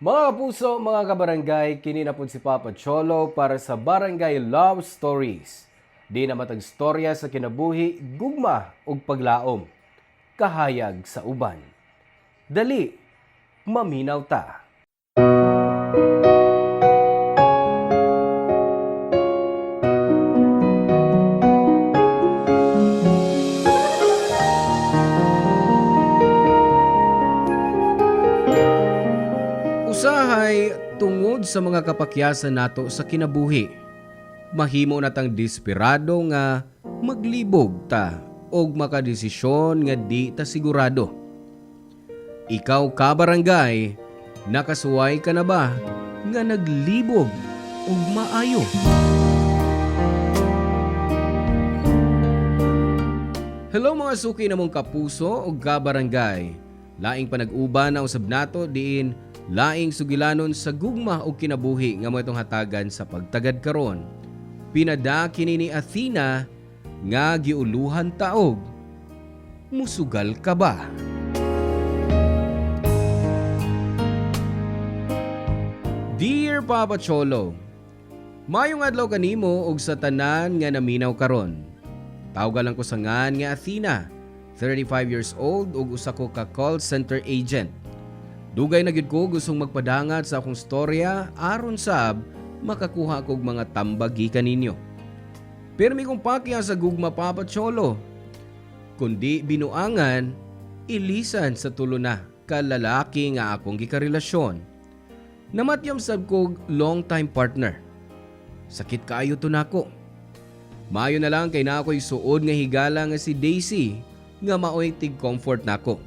Mga kapuso, mga kabarangay, kini na po si Papa Cholo para sa Barangay Love Stories. Di na matag storya sa kinabuhi, gugma ug paglaom. Kahayag sa uban. Dali, maminaw ta. Usahay tungod sa mga kapakyasan nato sa kinabuhi. Mahimo natang desperado nga maglibog ta og makadesisyon nga di ta sigurado. Ikaw ka barangay, nakasuway ka na ba nga naglibog og maayo? Hello mga suki namong kapuso og kabarangay. Laing panag-uban na usab nato diin laing sugilanon sa gugma o kinabuhi nga mo itong hatagan sa pagtagad karon. Pinada kini ni Athena nga giuluhan taog. Musugal ka ba? Dear Papa Cholo, mayong adlaw kanimo og sa tanan nga naminaw karon. Tawgalan ko sa ngan nga Athena, 35 years old ug usa ko ka call center agent. Dugay na gyud ko gustong magpadangat sa akong storya aron sab makakuha kog mga tambag gikan ninyo. Pirmi kong pakya sa gugma Papa Cholo. Kundi binuangan, ilisan sa tulo na kalalaki nga akong gikarelasyon. Namatyam sab kog long time partner. Sakit kaayo to nako. Maayo na lang kay na ako'y suod nga higala nga si Daisy nga maoy tig comfort nako.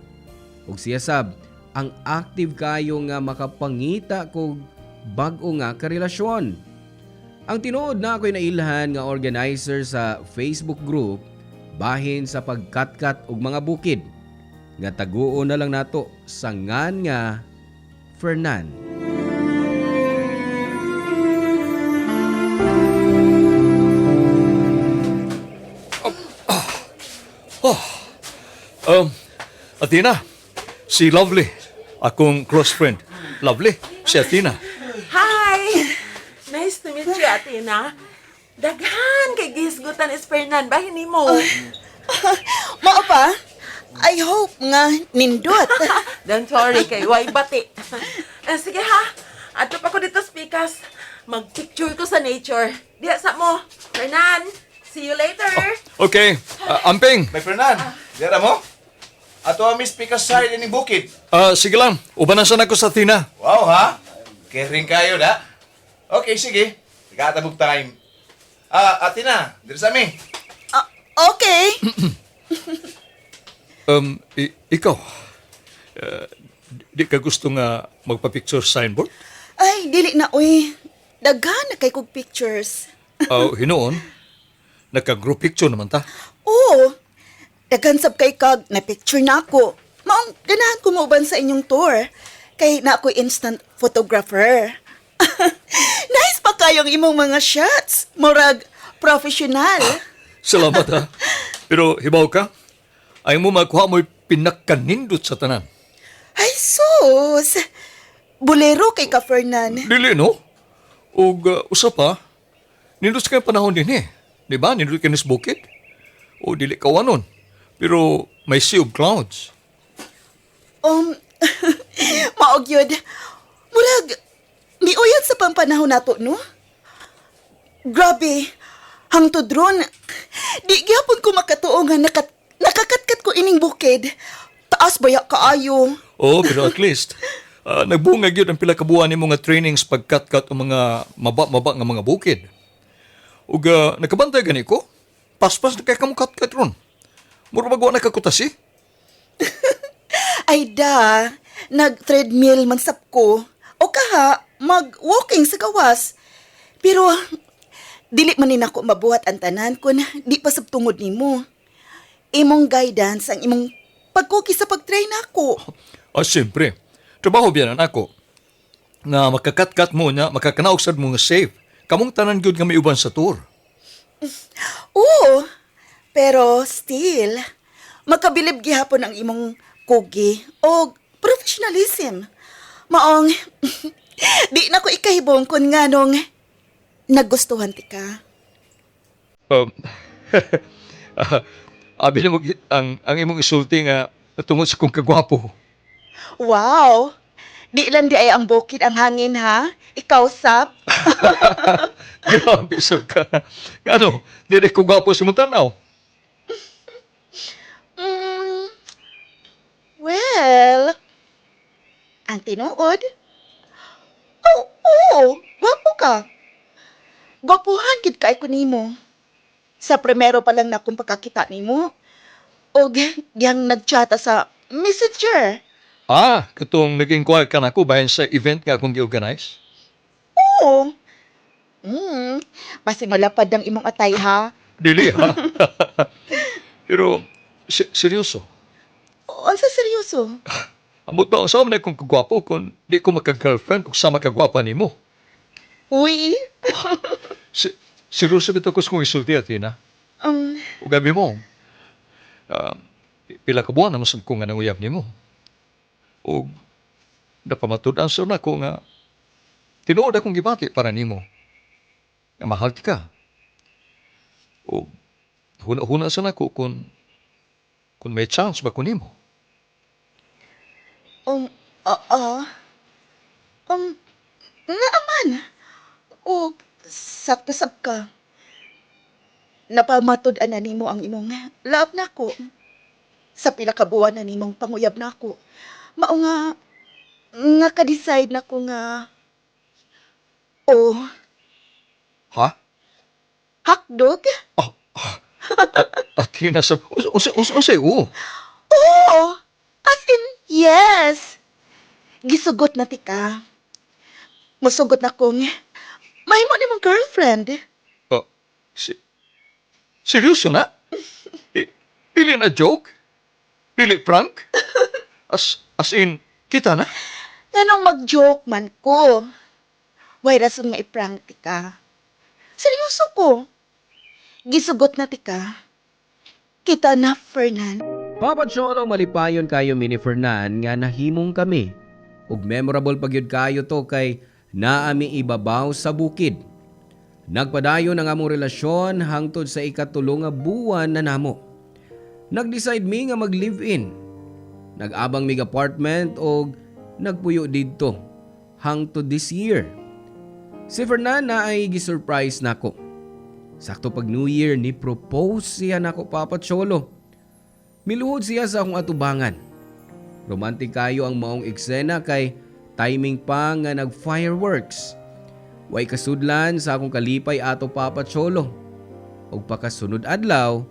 Ug siya sab ang active kayo nga makapangita kog bag-o nga karelasyon. Ang tinuod na ako'y nailhan nga organizer sa Facebook group bahin sa pagkatkat og mga bukid. Nga taguon na lang nato sa ngan nga Fernan. Athena, si Lovely, akong close friend. Lovely, si Athena. Hi! Nice to meet you, Athena. Daghan kay gisgutan is Fernan. Bahin mo. Mao pa? I hope nga nindot. Don't worry kay Way Bati. Sige ha. Ato pa ko dito speakers. Mag-picture ko sa nature. Diya sa mo. Fernan, see you later. Okay, Amping. May Fernan, dira mo? Ato ang speaker side ni bukid. Sige lang, ubanasan ako sa Athena. Wow ha? Caring kayo da. Okay, sige. Nagatabog time. Atina, diri sa mi. Okay. Ikaw, di ka gusto nga magpa-picture signboard? Ay, dili na, uy. Daghan na kay kog pictures. Hinoon, nagka-group picture naman ta. Oo. Daghan sab kay kag na picture na ako. Maong ganahan ko mauban sa inyong tour. Kay na ako instant photographer. Nice pa kayong imong mga shots. Murag professional. Salamat ha. Pero hibaw ka, ay mo makuha mo'y pinakkanindot sa tanan. Ay, sus. Bolero kay ka, Fernan. Dili, no? O usa pa, nindot ka panahon din eh. Di ba? Nindot ka nis bukid. O dili ka wanon. Pero may sea of clouds. Maog yun. Murag, miuyad sa pampanahon nato, no? Grabe, hangtod ron. Di gyapon ko makatuo nga nakakatkat ko ining bukid. Taas baya kaayo. Oh, pero at least, nagbungag yun ang pila kabuan ni mga trainings pagkat-kat o mga maba nga mga bukid. O nakabantay gani ko, paspas na kaya kamukat-kat ron. Mura magawa na kakutasi. Ay da, nag-treadmill man sap ko. O kaha, mag-walking sa gawas. Pero, dili man din ako mabuhat ang tanan kung di pa sab tungod nimo. Imong guidance ang imong pagkuki sa pag-train ako. Siyempre, trabaho biyan ako. Na makakatkat mo na, makakanausad mo nga safe. Kamong tanan gyud nga may uban sa tour. Oo, pero still, makabilib gihapon ang imong kugi o professionalism. Maong, di na ko ikahibong kun nga nung nagustuhan ti ka. Um, abi na mo, ang imong isulti nga tungod sa kong kagwapo. Wow! Di lang di ay ang bukid ang hangin ha? Ikaw, Sap? Grabe sa ka. Ano, dire ko gwapo sa mong tanaw. Mm, well, ang tinuod? Oo, gwapo ka. Gwapuhan gid kay ko nimo. Sa primero pa lang na akong pagkakita nimo. O giyang nagchata sa messenger. Katong nag-inquire ka na ko bayan sa event nga akong gi-organize? Oo. Basi malapad ang imong atay ha. Dili, ha? Pero, seryoso. O, sa seryoso. Amot ba, saan na kung kagwapo kung di ko magka-girlfriend kung sama kagwapa ni mo? Uy. Seryoso bito ko sa kong isulti at ina. O gabi mo, pila ka buwan naman sa kong nga nanguyab ni mo. O napamatudan sa na ko nga tinuod akong gibati para nimo. Nga mahal ti ka. O huna-huna sa nako kung may chance ba ko nimo. Nga aman. O, sakto-sak ka. Napamatod na nimo ang imong love na ko. Sa pila ka buwan na nimong panguyab na ko. Mao nga ka-decide na ko nga, Ha? hakdog? At hinasab... Unsay oo. Oo! As in, yes! Gisugot na ti ka. Musugot na kong, may mo ni mong girlfriend. Seryoso na? Dili na joke? Dili prank? As in, kita na? Ganong mag-joke man ko. Way rason nga i-prank ti ka. Seryoso ko. Gisugot na ti ka. Kita na, Fernan. Papa Cholo, malipayon kayo mini Fernan nga nahimong kami. Ug memorable pagyud kayo to kay naami ibabaw sa bukid. Nagpadayon ang among relasyon hangtod sa ikatulo nga buwan na namo. Nag-decide mi nga mag-live-in. Nag-abang mig apartment og nagpuyo didto hangtod this year. Si Fernanda ay gisurprise nako. Sakto pag New Year ni propose siya nako Papa Cholo. Miluhod siya sa akong atubangan. Romantik kayo ang maong eksena kay timing pa nga nag-fireworks. Way kasudlan sa akong kalipay ato Papa Cholo. Og pakasunod adlaw,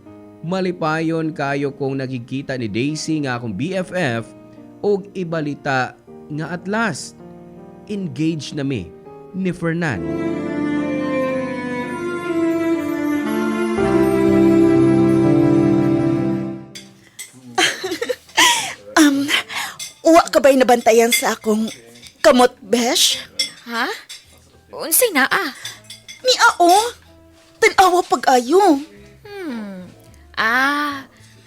malipayon kayo kung nakikita ni Daisy nga akong BFF og ibalita nga at last, engaged na mi ni Fernan. Uwa ka ba'y nabantayan sa akong kamot, besh? Ha? Unsay naa? Miao, tanawa pag-ayo.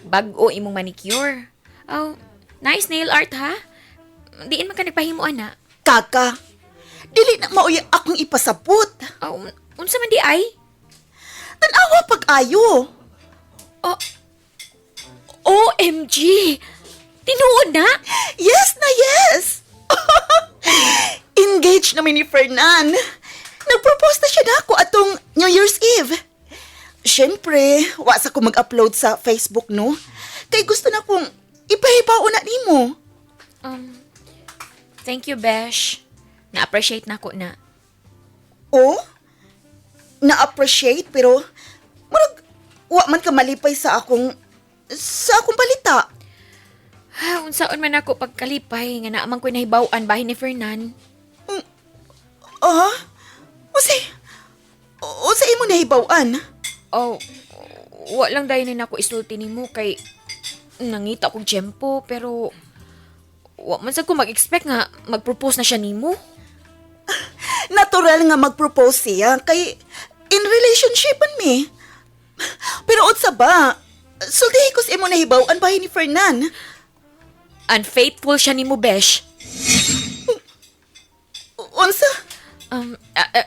Bag-o imong manicure. Oh, nice nail art ha? Diin man ka nagpahimo ana. Kaka, dili na mauya akong ipasabot. Oh, unsa man di ay? Tanawa pag-ayo. OMG! Tinuod na? Yes na yes! Engaged na ni Fernan. Nag-propose na siya na ako atong New Year's Eve. Siyempre, wa sa ko mag-upload sa Facebook, no? Kay gusto na kong ipahibaw na nimo. Thank you, Besh. Na-appreciate na ko na. Oh? Na-appreciate, pero murag, wa man ka malipay sa akong balita. Unsaon man ako pagkalipay nga naamang ko'y nahibawan bahin ni Fernan. O sa imo nahibawan? Oh, wa lang dahil na ako isulti ni mo kay nangita kong tiyempo pero wa man sad ko mag-expect nga mag-propose na siya nimo. Natural nga mag-propose siya kay in relationship man mi. Pero unsa ba? Sultihi ko sa imo nahibawan bahin ni Fernan. Unfaithful siya nimo, Besh.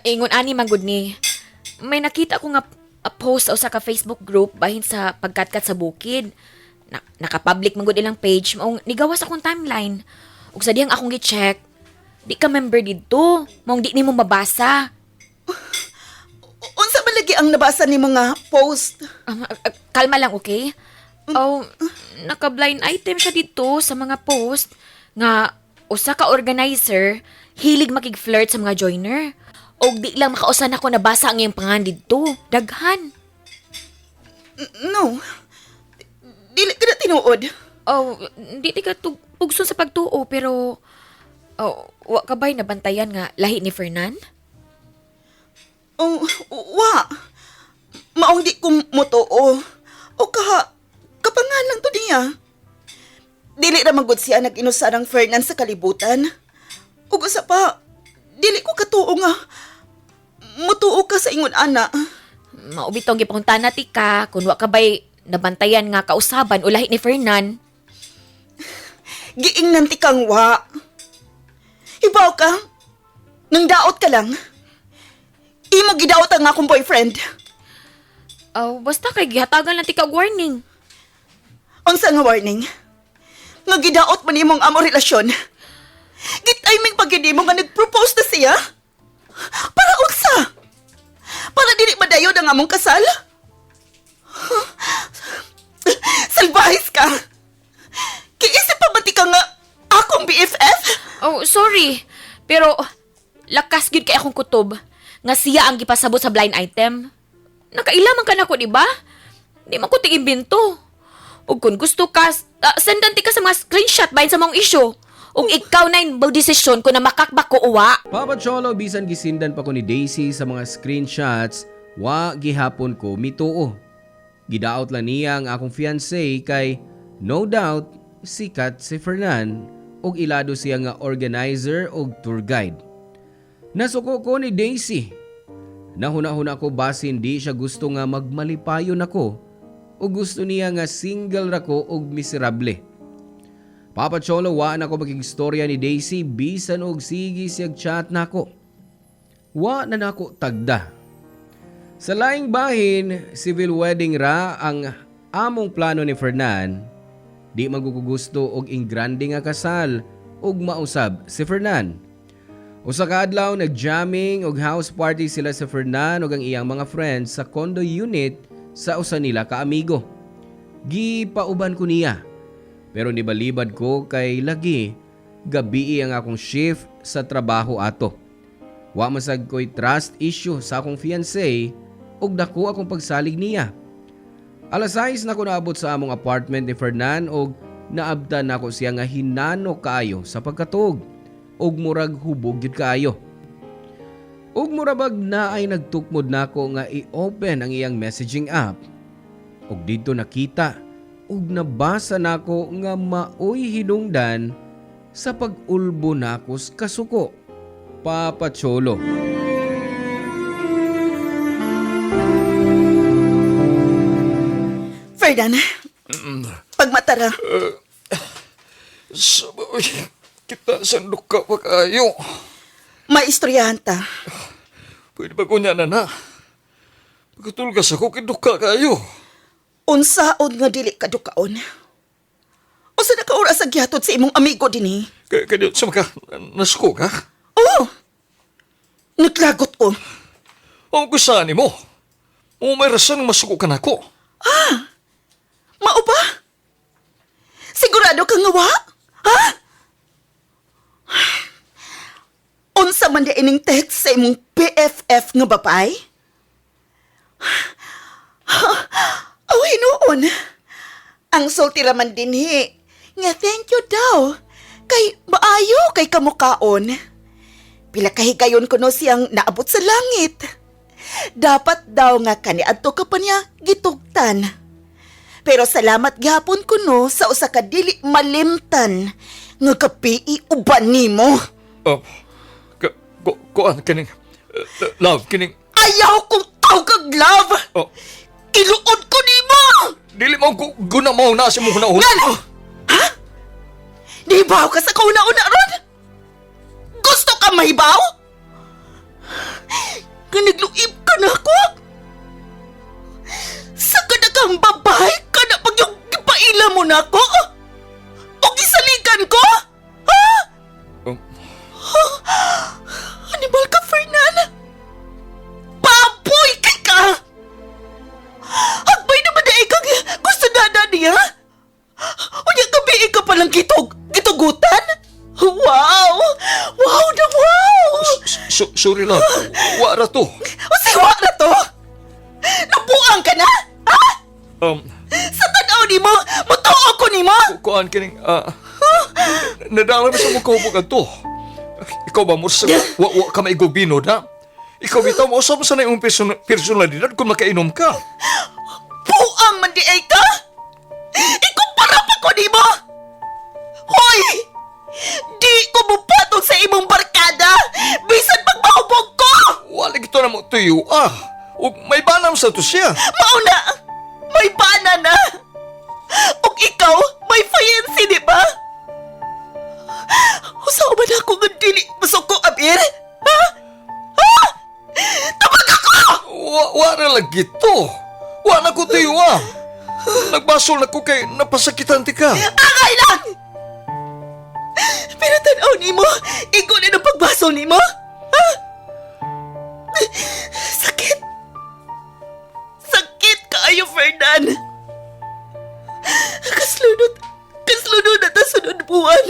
Ingon ani man gud ni. May nakita ko nga post sa usa ka Facebook group bahin sa pagkatkat sa bukid. Naka-public man gud ilang page, maong nigawas akong timeline. Ug sa diyang akong gi-check, di ka member didto, maong di nimo mabasa. Unsa ba lagi ang nabasa ni mga post? Kalma lang, okay? Oh, naka-blind item siya dito sa mga post nga usa ka organizer hilig makig-flirt sa mga joiner. Og di lang makausan ako nabasa ang iyang pangan dito. Daghan. No. Dili ka na tinuod. Oh, di ka pugson sa pagtuo pero wa ka ba'y nabantayan nga lahi ni Fernan? Oh, wa. Maong di ko motuo. O kapangan lang to niya. Dili ra magud siya nag-inusarang Fernan sa kalibutan. Ug usa pa, dili ko katuo nga mutuo ka sa ingon ana. Maubitong gipunta na ti ka kung wa ka ba'y nabantayan nga kausaban o lahi ni Fernan. Giingnan ti kang wa. Ibaw ka? Nang daot ka lang. Imo gidaot ang akong boyfriend. Basta kay gihatagan lang ti ka warning. Unsa nga warning? Nga gidaot man imong amo relasyon. Gitiming pag hindi mo nga nag-propose na siya? Para unsa? Para dili madayon ang among kasal? Salbahis ka! Kiisip pa ba ti ka nga akong BFF? Oh, sorry. Pero lakas gyud kay akong kutob nga siya ang gipasabot sa blind item. Nakailaman ka na ko, di ba? Di man ko tig-imbento. Ug kung gusto ka, sendan ti ka sa mga screenshot bahin sa mong issue. Ug ikaw na yung desisyon kung na makakbak ko uwa. Papa Cholo, bisan gisindan pa ko ni Daisy sa mga screenshots, wa gihapon ko mituo. Gidaot lang niya ang akong fiancé kay no doubt sikat si Fernan ug ilado siya nga organizer ug tour guide. Nasuko ko ni Daisy. Nahuna-huna ko basin di siya gusto nga magmalipayon ako o gusto niya nga single rako og miserable. Papa Cholo, wa na ko makigstorya ni Daisy bisan og sige siyag chat nako. Wa na nako tagda. Sa laing bahin, civil wedding ra ang among plano ni Fernan. Di magugugusto og ingrande nga kasal og mausab si Fernan. Usa ka adlaw nag-jamming og house party sila sa Fernan ug ang iyang mga friends sa condo unit sa usa nila ka amigo. Gipauban ko niya. Pero nibalibad ko kay lagi gabi ang akong shift sa trabaho ato. Wa masag ko'y trust issue sa akong fiancé ug dako akong pagsalig niya. Alas 6 na ko naabot sa among apartment ni Fernan ug naabtan nako siya nga hinano kaayo sa pagkatug ug murag hubog gyud kaayo. Ug murabag na ay nagtukmod nako nga i-open ang iyang messaging app. Ug dito nakita ug nabasa nako nga maoy hinungdan sa pag-ulbo nako sa kasuko. Papa Cholo. Fernan, pagmatara. Sabay, kita sandok ka pa kayo. Maistoryahan ta. Pwede ba kunya na? Pagkatulgas ako, kiduka kayo. Unsaon nga dili kadukaon. Usa na ka oras sa gihatod sa imong amigo dinhi. Kaya sa maka, nasuko ka? Oo. Naglagot ko. Ang gusto ni mo? O may rason masuko ka na ako? Mao ba? Sigurado ka nga wa? Ha? Unsa man di ining text sa imong BFF nga babay? Oh, hinuon. Ang sulti raman dinhi. Nga thank you daw. Kay maayo kay kamukaon. Pila kahigayon ko no siyang naabot sa langit. Dapat daw nga kaniadto ka pa niya gitugtan. Pero salamat gihapon ko no sa usa ka dili malimtan nga kapii uban nimo. Kuan, kining, love, kining, Ayaw kong tawag love. oh, Iluod ko nimo. dili mo guna mo na si mo hunahon. Ngano? Ha? Di baw ka sa kauna-una ron? Gusto ka mahibaw? nga nagluib ka na ako? Sa kadakang babae ka na pag yung ipaila mo na ako? O gisaligan ko? Ha? Um, Hannibal ka, Fernan? Baboy kay ka! Hagbay naman na ikang gusto na niya? O niya gabi ka palang gitugutan? Wow! Wow na wow! Sorry lang. Wara to. O siwa na to? Nabuang ka na? Ha? Sa tanaw ni mo, mutuo ko ni mo? Kuan kining, nadala mo sa mong kaubugan to. Ikaw ba mo sa wa ka maigubino na? Ikaw bitaw mo sa na yung personalidad kung makainom ka. Buang man di ay ka? Ikumpara pa ko ni mo? Hoy! Di ko mupatong sa imong barkada! Bisan pagmahubog ko! Wala ito na mo tuyo, Ug may banam sa to siya. Mauna! May bana na! Ug ikaw, may fiancé, di ba? Usaw ba na ako nga dili masuko, Abir? Ha? Ha? Tabag ako! Wala lagi to. Wala ko tuyo, Nagbasol na ko kay napasakitan ti ka. Angay lang! Pero tanaw ni mo, ikaw na ng pagbasol ni mo? Ha? Sakit! Sakit kaayo, Fernan! Kaslunod na ta sunod buwan.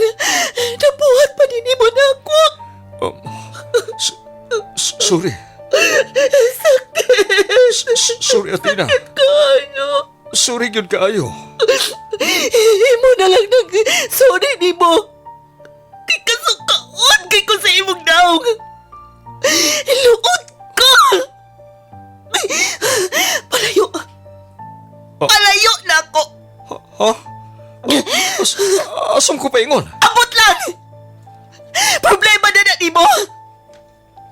Nabuhat pa din mo na ako. Sorry. Sorry, Athena. Kaayo. Sorry yun kaayo. Imo na lang sorry ni mo. Kay kasukaon kay ko sa imong daong. Luod ka! Palayo! Palayo na ako! Ha? Asam ko paingon? Abot lang! Problema na ni mo!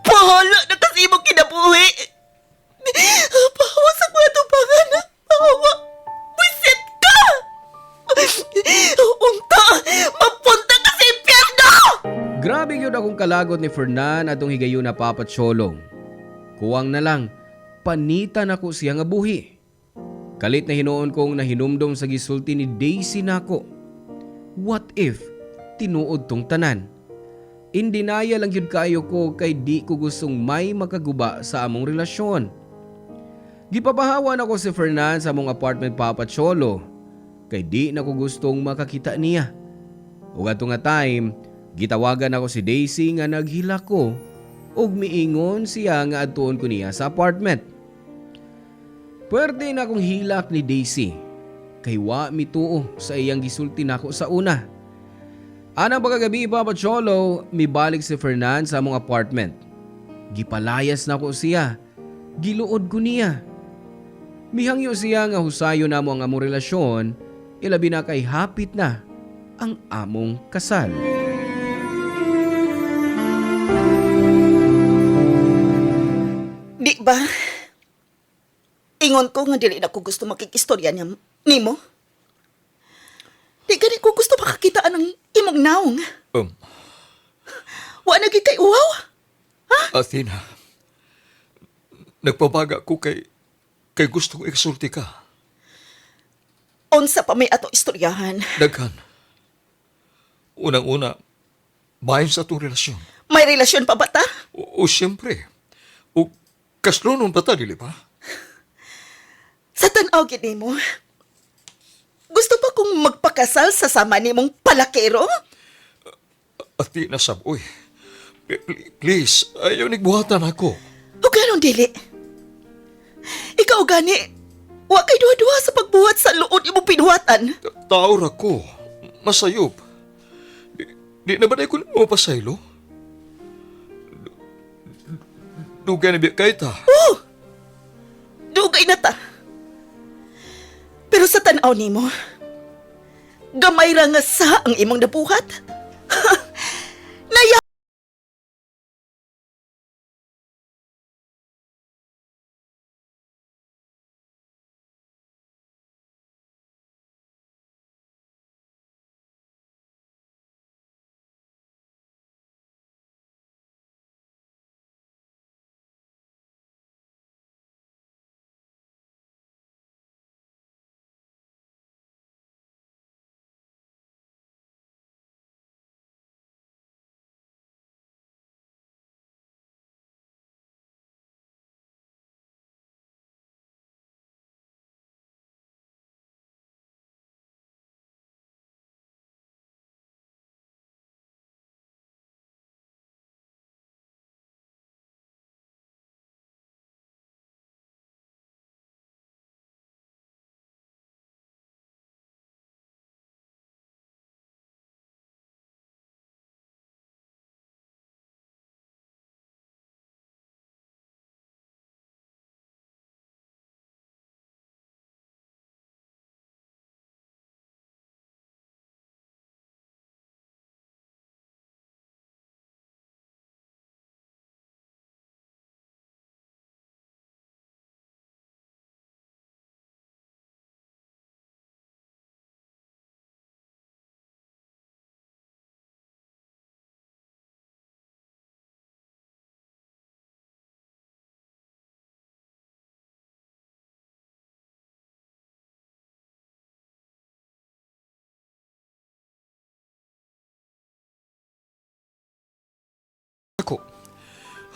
Pahala na kasi imong kinabuhi! Pahawa sa mga tubangan! Pahawa! Wisit ka! Unta! Mapunta ka sa impyerno! Grabe yun akong kalagot ni Fernan atong higayon na Papa Cholo. Kuwang na lang, panitan ako siya nga buhi. Kalit na hinuon kong nahinumdom sa gisulti ni Daisy nako. What if tinuod tong tanan? Indinaya lang yun kaayo ko kay di ko gustong may makaguba sa among relasyon. Gipapahawan ako si Fernan sa among apartment, Papa Cholo, kay di na ko gustong makakita niya. Ug ato nga time, gitawagan ako si Daisy nga naghila ko ug miingon siya nga adtuon ko niya sa apartment. Pwerte na akong hilak ni Daisy kay wa mituo sa iyang gisulti nako sa una. Anang pagkagabi, Papa Cholo, mibalik si Fernan sa among apartment. Gipalayas na ko siya. Giluod ko niya. Mihangyo siya nga husayo na mo ang among relasyon, ilabi na kay hapit na ang among kasal. Di ba? Ingon ko nga dili na ko gusto makikistorya niya nimo. Di gani ko gusto makakita ng imong naong. Wa na gid kay uwaw. Athena, nagpabaga ko kay gusto kong iksulti ka. Unsa pa may ato istoryahan. Daghan. Unang-una, bahin sa itong relasyon. May relasyon pa ba ta? O siyempre. O kaslonon pa ta, dili ba? Sa tanaw gid nimo. Gusto pa kong magpakasal sa sama nimong palakero? Athena, saboy. Please, ayaw nigbuhatan ako. O ganon dili. Ikaw gani, wa kay duha-duha sa pagbuhat sa luod imong pinuhatan. Taor ako. Masayop. Di na ba na ko mo pasaylo? Dugay na biya kay ta. Dugay na ta. Pero sa tanaw nimo, gamay ra nga sa ang imong nabuhat. Naya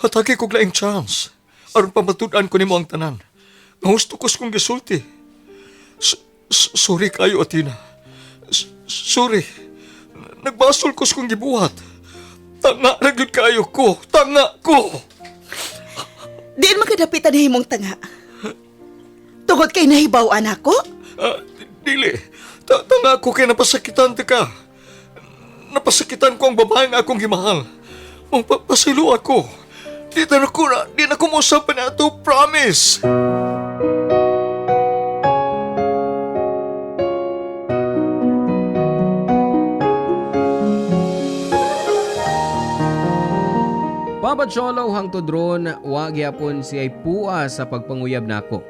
Hatagi kog laing chance. Aron pamatudan ko nimo ang tanan. Nga gusto ko kong gisulti. Sorry kayo, Athena. Sorry. Nagbasol ko kong gibuhat. Tanga ra gyud kayo ko. Tanga ko. Diin makadapitan na himong tanga. Tungod kay nahibaw-an ako? Dili. Tanga ko kay napasakitan ka. Napasakitan ko ang babae nga akong gimahal. Pasilo ako. Di na ko musapan na ito, promise. Papa Cholo hangtod ron, wa gyapon siya pua sa pagpanguyab nako.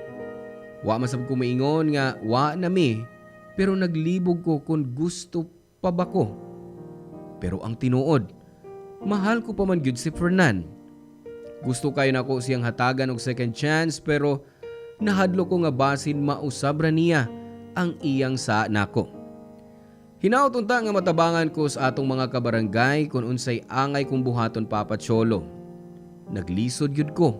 Wa masab ko maingon nga wa nami, pero naglibog ko kung gusto pa ba ko. Pero ang tinuod, mahal ko pa man gyud si Fernan. Gusto kayo nako siyang hatagan og second chance, pero nahadlo ko nga basin mausab ra niya ang iyang sa nako. Hinaot unta nga matabangan ko sa atong mga kabarangay kung unsay angay kong buhaton, Papa Cholo. Naglisod gyud ko.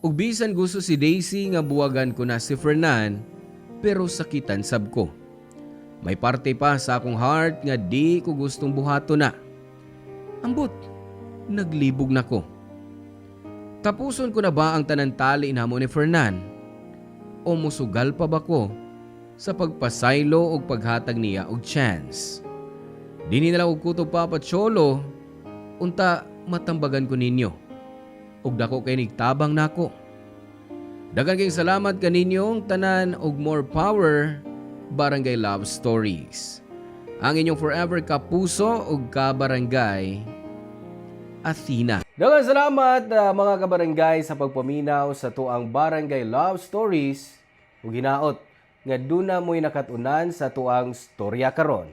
Ug bisan gusto si Daisy nga buwagan ko na si Fernan, pero sakitan sab ko. May parte pa sa akong heart nga di ko gustong buhaton na. Ambot, naglibog na ko. Tapuson ko na ba ang tanantali namo ni Fernan? O musugal pa ba ko sa pagpasaylo o paghatag niya og chance? Dini na lang og kutob, Papa Cholo, unta matambagan ko ninyo. Ug dako kay nigtabang nako. Daghang kayong salamat kaninyong tanan og more power, Barangay Love Stories. Ang inyong forever kapuso ug kabarangay, Athena. Daghang salamat mga kabarangay sa pagpaminaw sa tuang Barangay Love Stories ug hinaot nga duna mo'y nakatunan sa tuang storya karon.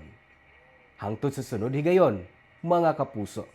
Hangtod sa sunod higayon, mga kapuso.